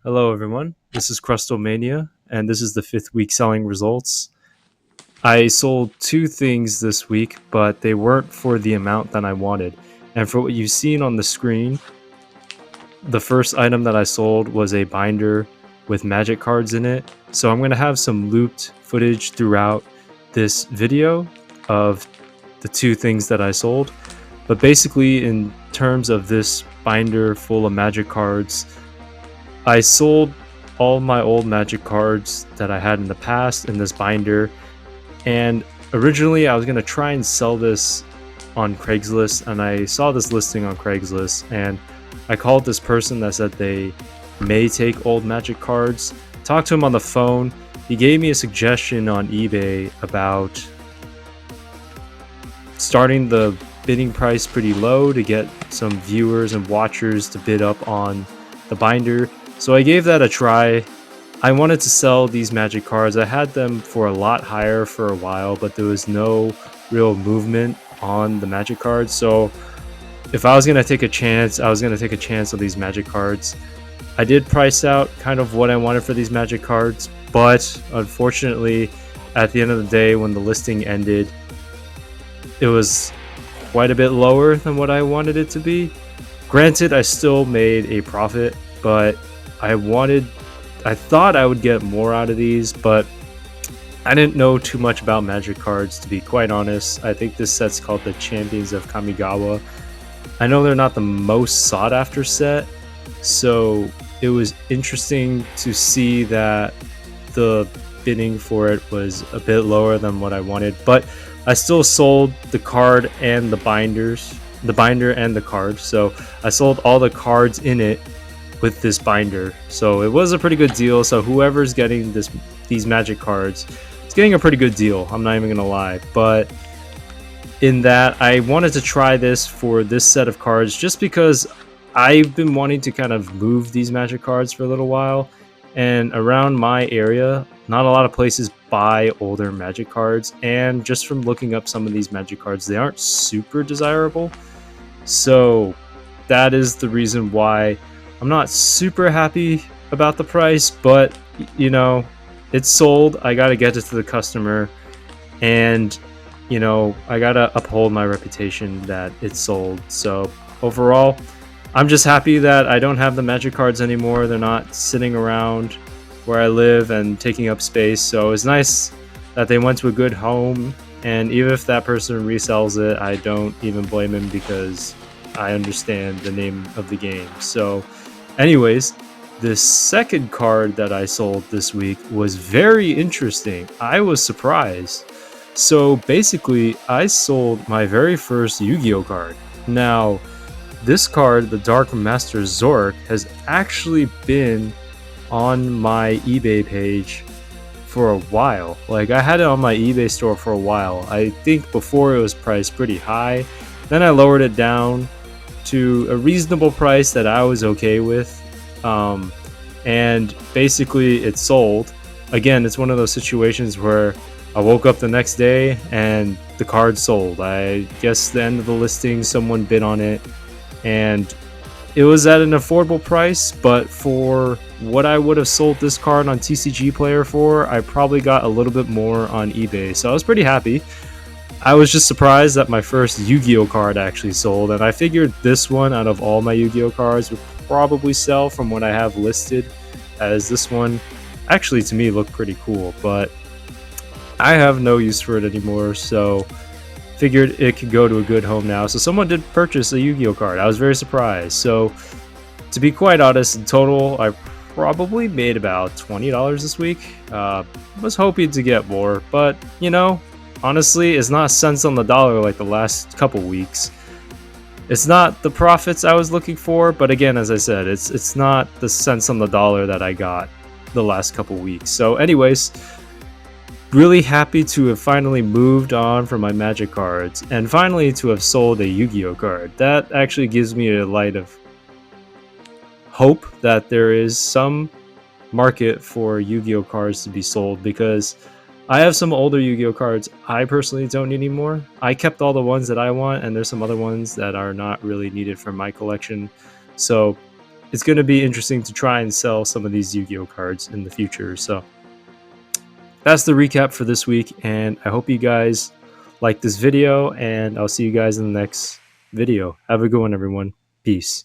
Hello, everyone. This is Crustomania, and this is the fifth week selling results. I sold two things this week, but they weren't for the amount that I wanted. And for what you've seen on the screen, the first item that I sold was a binder with magic cards in it. So I'm going to have some looped footage throughout this video of the two things that I sold. But basically, in terms of this binder full of magic cards, I sold all my old magic cards that I had in the past in this binder, and originally I was going to try and sell this on Craigslist, and I saw this listing on Craigslist, and I called this person that said they may take old magic cards, talked to him on the phone. He gave me a suggestion on eBay about starting the bidding price pretty low to get some viewers and watchers to bid up on the binder. So I gave that a try. I wanted to sell these magic cards. I had them for a lot higher for a while, but there was no real movement on the magic cards. So if I was going to take a chance, I was going to take a chance on these magic cards. I did price out kind of what I wanted for these magic cards, but unfortunately, at the end of the day, when the listing ended, it was quite a bit lower than what I wanted it to be. Granted, I still made a profit, but I thought I would get more out of these, but I didn't know too much about magic cards, to be quite honest. I think this set's called the Champions of Kamigawa. I know they're not the most sought after set, so it was interesting to see that the bidding for it was a bit lower than what I wanted, but I still sold the card and the binder and the card. So I sold all the cards in it with this binder. So it was a pretty good deal. So whoever's getting these magic cards, it's getting a pretty good deal. I'm not even gonna lie. But in that, I wanted to try this for this set of cards just because I've been wanting to kind of move these magic cards for a little while. And around my area, not a lot of places buy older magic cards. And just from looking up some of these magic cards, they aren't super desirable. So that is the reason why I'm not super happy about the price, but you know, it's sold. I got to get it to the customer, and you know, I got to uphold my reputation that it's sold. So overall, I'm just happy that I don't have the magic cards anymore. They're not sitting around where I live and taking up space. So it's nice that they went to a good home, and even if that person resells it, I don't even blame him because I understand the name of the game. So anyways, the second card that I sold this week was very interesting. I was surprised. So basically, I sold my very first Yu-Gi-Oh card. Now, this card, the Dark Master Zork, has actually been on my eBay page for a while. Like, I had it on my eBay store for a while. I think before it was priced pretty high. Then I lowered it down to a reasonable price that I was okay with. And basically it sold. Again, it's one of those situations where I woke up the next day and the card sold. I guess the end of the listing, someone bid on it, and it was at an affordable price, but for what I would have sold this card on TCG Player for, I probably got a little bit more on eBay. So I was pretty happy. I was just surprised that my first Yu-Gi-Oh card actually sold, and I figured this one out of all my Yu-Gi-Oh cards would probably sell from what I have listed, as this one actually to me looked pretty cool, but I have no use for it anymore, so figured it could go to a good home now. So someone did purchase a Yu-Gi-Oh card. I was very surprised. So to be quite honest, in total I probably made about $20 this week. Was hoping to get more, but you know, honestly, it's not cents on the dollar like the last couple weeks. It's not the profits I was looking for, but again, as I said, it's not the cents on the dollar that I got the last couple weeks. So anyways, really happy to have finally moved on from my magic cards and finally to have sold a Yu-Gi-Oh card. That actually gives me a light of hope that there is some market for Yu-Gi-Oh cards to be sold, because I have some older Yu-Gi-Oh cards I personally don't need anymore. I kept all the ones that I want, and there's some other ones that are not really needed for my collection. So it's going to be interesting to try and sell some of these Yu-Gi-Oh cards in the future. So that's the recap for this week, and I hope you guys like this video, and I'll see you guys in the next video. Have a good one, everyone. Peace.